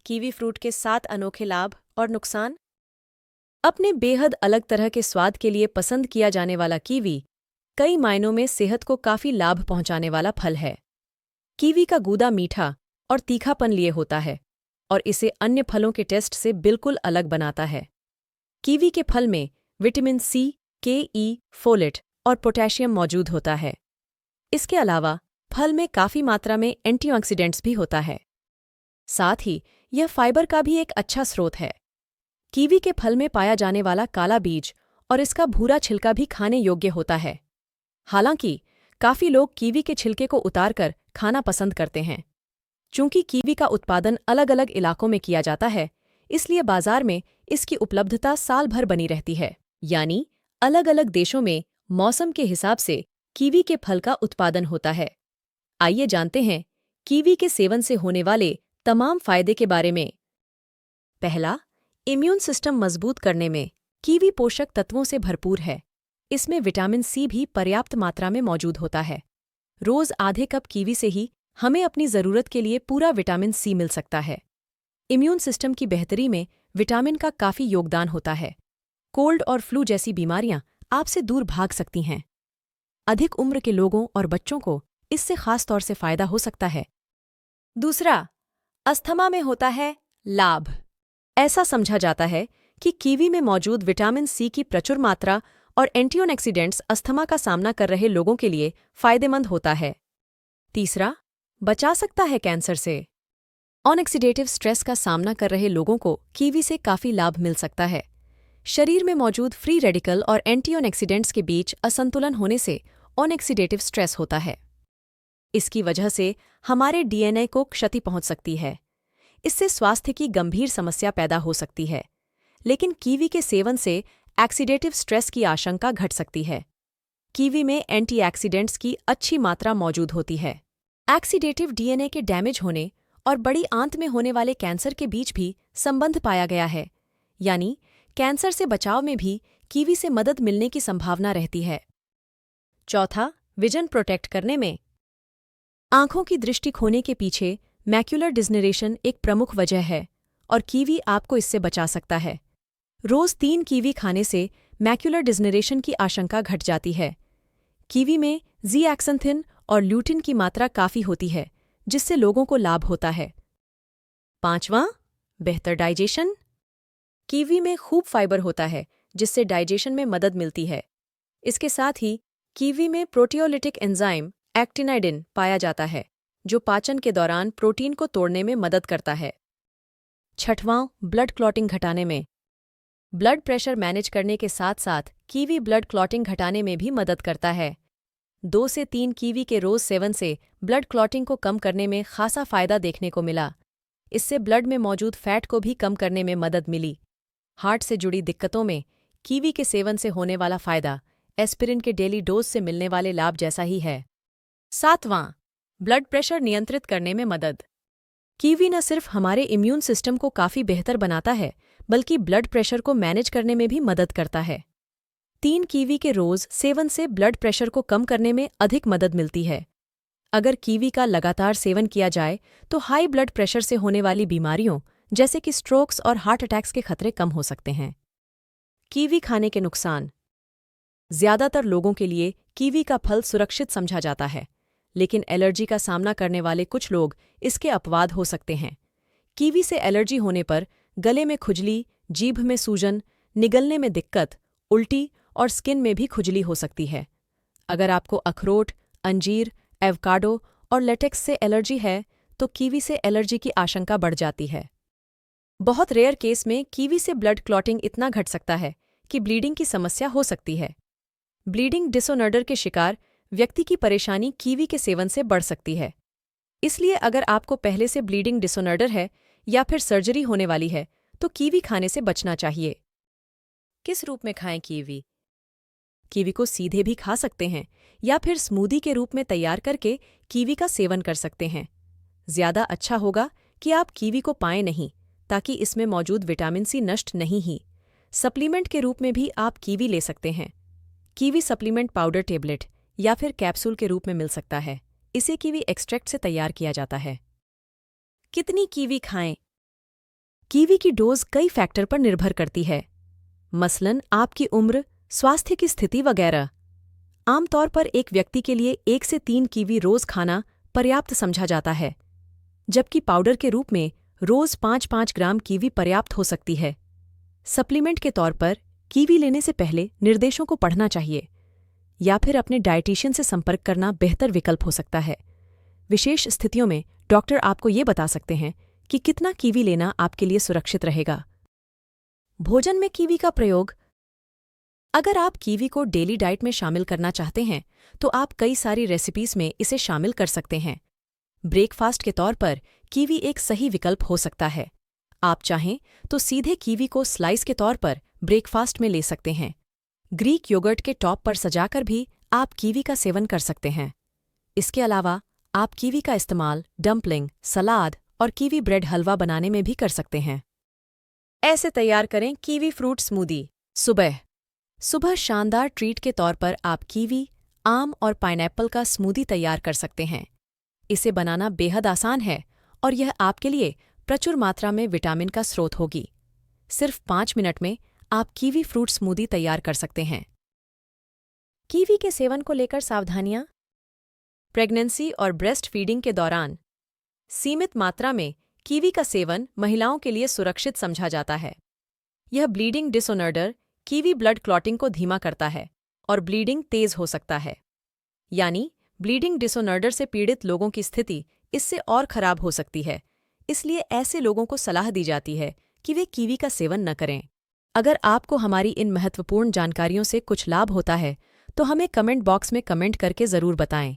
Kiwi fruit के 7 अनोखे लाभ और नुकसान। अपने बेहद अलग तरह के स्वाद के लिए पसंद किया जाने वाला कीवी कई मायनों में सेहत को काफी लाभ पहुंचाने वाला फल है। कीवी का गूदा मीठा और तीखापन लिए होता है और इसे अन्य फलों के टेस्ट से बिल्कुल अलग बनाता है। कीवी के फल में विटामिन सी, के, फोलेट और पोटेशियम मौजूद होता है। इसके अलावा फल में काफी मात्रा में एंटीऑक्सीडेंट्स भी होता है। साथ ही यह फाइबर का भी एक अच्छा स्रोत है। कीवी के फल में पाया जाने वाला काला बीज और इसका भूरा छिलका भी खाने योग्य होता है। हालांकि काफी लोग कीवी के छिलके को उतारकर खाना पसंद करते हैं। चूंकि कीवी का उत्पादन अलग अलग इलाकों में किया जाता है, इसलिए बाजार में इसकी उपलब्धता साल भर बनी रहती है। यानी अलग अलग देशों में मौसम के हिसाब से कीवी के फल का उत्पादन होता है। आइए जानते हैं कीवी के सेवन से होने वाले तमाम फायदे के बारे में। पहला, इम्यून सिस्टम मजबूत करने में कीवी पोषक तत्वों से भरपूर है। इसमें विटामिन सी भी पर्याप्त मात्रा में मौजूद होता है। रोज आधे कप कीवी से ही हमें अपनी जरूरत के लिए पूरा विटामिन सी मिल सकता है। इम्यून सिस्टम की बेहतरी में विटामिन का काफी योगदान होता है। कोल्ड और फ्लू जैसी बीमारियां आपसे दूर भाग सकती हैं। अधिक उम्र के लोगों और बच्चों को इससे खास तौर से फायदा हो सकता है। दूसरा, अस्थमा में होता है लाभ। ऐसा समझा जाता है कि कीवी में मौजूद विटामिन सी की प्रचुर मात्रा और एंटीऑक्सीडेंट्स अस्थमा का सामना कर रहे लोगों के लिए फायदेमंद होता है। तीसरा, बचा सकता है कैंसर से। ऑक्सीडेटिव स्ट्रेस का सामना कर रहे लोगों को कीवी से काफी लाभ मिल सकता है। शरीर में मौजूद फ्री रेडिकल और एंटीऑक्सीडेंट्स के बीच असंतुलन होने से ऑक्सीडेटिव स्ट्रेस होता है। इसकी वजह से हमारे डीएनए को क्षति पहुंच सकती है। इससे स्वास्थ्य की गंभीर समस्या पैदा हो सकती है। लेकिन कीवी के सेवन से ऑक्सीडेटिव स्ट्रेस की आशंका घट सकती है। कीवी में एंटीऑक्सीडेंट्स की अच्छी मात्रा मौजूद होती है। ऑक्सीडेटिव डीएनए के डैमेज होने और बड़ी आंत में होने वाले कैंसर के बीच भी संबंध पाया गया है। यानी कैंसर से बचाव में भी कीवी से मदद मिलने की संभावना रहती है। चौथा, विजन प्रोटेक्ट करने में। आंखों की दृष्टि खोने के पीछे मैक्युलर डिजनरेशन एक प्रमुख वजह है और कीवी आपको इससे बचा सकता है। रोज 3 कीवी खाने से मैक्युलर डिजनरेशन की आशंका घट जाती है। कीवी में ज़ीएक्सैंथिन और ल्यूटिन की मात्रा काफी होती है, जिससे लोगों को लाभ होता है। पांचवां, बेहतर डाइजेशन। कीवी में खूब फाइबर होता है, जिससे डाइजेशन में मदद मिलती है। इसके साथ ही कीवी में प्रोटियोलिटिक एंजाइम एक्टिनाइडिन पाया जाता है, जो पाचन के दौरान प्रोटीन को तोड़ने में मदद करता है। छठवां, ब्लड क्लॉटिंग घटाने में। ब्लड प्रेशर मैनेज करने के साथ साथ कीवी ब्लड क्लॉटिंग घटाने में भी मदद करता है। 2 से 3 कीवी के रोज सेवन से ब्लड क्लॉटिंग को कम करने में खासा फायदा देखने को मिला। इससे ब्लड में मौजूद फैट को भी कम करने में मदद मिली। हार्ट से जुड़ी दिक्कतों में कीवी के सेवन से होने वाला फायदा एस्पिरिन के डेली डोज से मिलने वाले लाभ जैसा ही है। सातवां, ब्लड प्रेशर नियंत्रित करने में मदद। कीवी न सिर्फ हमारे इम्यून सिस्टम को काफी बेहतर बनाता है, बल्कि ब्लड प्रेशर को मैनेज करने में भी मदद करता है। 3 कीवी के रोज सेवन से ब्लड प्रेशर को कम करने में अधिक मदद मिलती है। अगर कीवी का लगातार सेवन किया जाए तो हाई ब्लड प्रेशर से होने वाली बीमारियों जैसे कि स्ट्रोक्स और हार्ट अटैक्स के खतरे कम हो सकते हैं। कीवी खाने के नुकसान। ज्यादातर लोगों के लिए कीवी का फल सुरक्षित समझा जाता है, लेकिन एलर्जी का सामना करने वाले कुछ लोग इसके अपवाद हो सकते हैं। कीवी से एलर्जी होने पर गले में खुजली, जीभ में सूजन, निगलने में दिक्कत, उल्टी और स्किन में भी खुजली हो सकती है। अगर आपको अखरोट, अंजीर, एवोकाडो और लेटेक्स से एलर्जी है, तो कीवी से एलर्जी की आशंका बढ़ जाती है। बहुत रेयर केस में कीवी से ब्लड क्लॉटिंग इतना घट सकता है कि ब्लीडिंग की समस्या हो सकती है। ब्लीडिंग डिसऑर्डर के शिकार व्यक्ति की परेशानी कीवी के सेवन से बढ़ सकती है। इसलिए अगर आपको पहले से ब्लीडिंग डिसऑर्डर है या फिर सर्जरी होने वाली है, तो कीवी खाने से बचना चाहिए। किस रूप में खाएं कीवी? कीवी को सीधे भी खा सकते हैं या फिर स्मूदी के रूप में तैयार करके कीवी का सेवन कर सकते हैं। ज्यादा अच्छा होगा कि आप कीवी को पाएं नहीं, ताकि इसमें मौजूद विटामिन सी नष्ट नहीं ही। सप्लीमेंट के रूप में भी आप कीवी ले सकते हैं। कीवी सप्लीमेंट पाउडर टेबलेट या फिर कैप्सूल के रूप में मिल सकता है। इसे कीवी एक्सट्रैक्ट से तैयार किया जाता है। कितनी कीवी खाएं? कीवी की डोज कई फैक्टर पर निर्भर करती है, मसलन आपकी उम्र, स्वास्थ्य की स्थिति वगैरह। आमतौर पर एक व्यक्ति के लिए 1 से 3 कीवी रोज खाना पर्याप्त समझा जाता है, जबकि पाउडर के रूप में रोज 5-5 ग्राम कीवी पर्याप्त हो सकती है। सप्लीमेंट के तौर पर कीवी लेने से पहले निर्देशों को पढ़ना चाहिए या फिर अपने डायटीशियन से संपर्क करना बेहतर विकल्प हो सकता है। विशेष स्थितियों में डॉक्टर आपको ये बता सकते हैं कि कितना कीवी लेना आपके लिए सुरक्षित रहेगा। भोजन में कीवी का प्रयोग। अगर आप कीवी को डेली डाइट में शामिल करना चाहते हैं तो आप कई सारी रेसिपीज में इसे शामिल कर सकते हैं। ब्रेकफास्ट के तौर पर कीवी एक सही विकल्प हो सकता है। आप चाहें तो सीधे कीवी को स्लाइस के तौर पर ब्रेकफास्ट में ले सकते हैं। ग्रीक योगर्ट के टॉप पर सजाकर भी आप कीवी का सेवन कर सकते हैं। इसके अलावा आप कीवी का इस्तेमाल डम्पलिंग, सलाद और कीवी ब्रेड हलवा बनाने में भी कर सकते हैं। ऐसे तैयार करें कीवी फ्रूट स्मूदी। सुबह शानदार ट्रीट के तौर पर आप कीवी, आम और पाइनएप्पल का स्मूदी तैयार कर सकते हैं। इसे बनाना बेहद आसान है और यह आपके लिए प्रचुर मात्रा में विटामिन का स्रोत होगी। सिर्फ 5 मिनट में आप कीवी फ्रूट स्मूदी तैयार कर सकते हैं। कीवी के सेवन को लेकर सावधानियां। प्रेगनेंसी और ब्रेस्ट फीडिंग के दौरान सीमित मात्रा में कीवी का सेवन महिलाओं के लिए सुरक्षित समझा जाता है। यह bleeding disorder, kiwi blood clotting को धीमा करता है और ब्लीडिंग तेज हो सकता है। यानी ब्लीडिंग डिसऑर्डर से पीड़ित लोगों की स्थिति इससे और खराब हो सकती है। इसलिए ऐसे लोगों को सलाह दी जाती है कि वे कीवी का सेवन न करें। अगर आपको हमारी इन महत्वपूर्ण जानकारियों से कुछ लाभ होता है तो हमें कमेंट बॉक्स में कमेंट करके ज़रूर बताएं।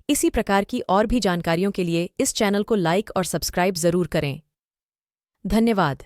इसी प्रकार की और भी जानकारियों के लिए इस चैनल को लाइक और सब्सक्राइब ज़रूर करें। धन्यवाद।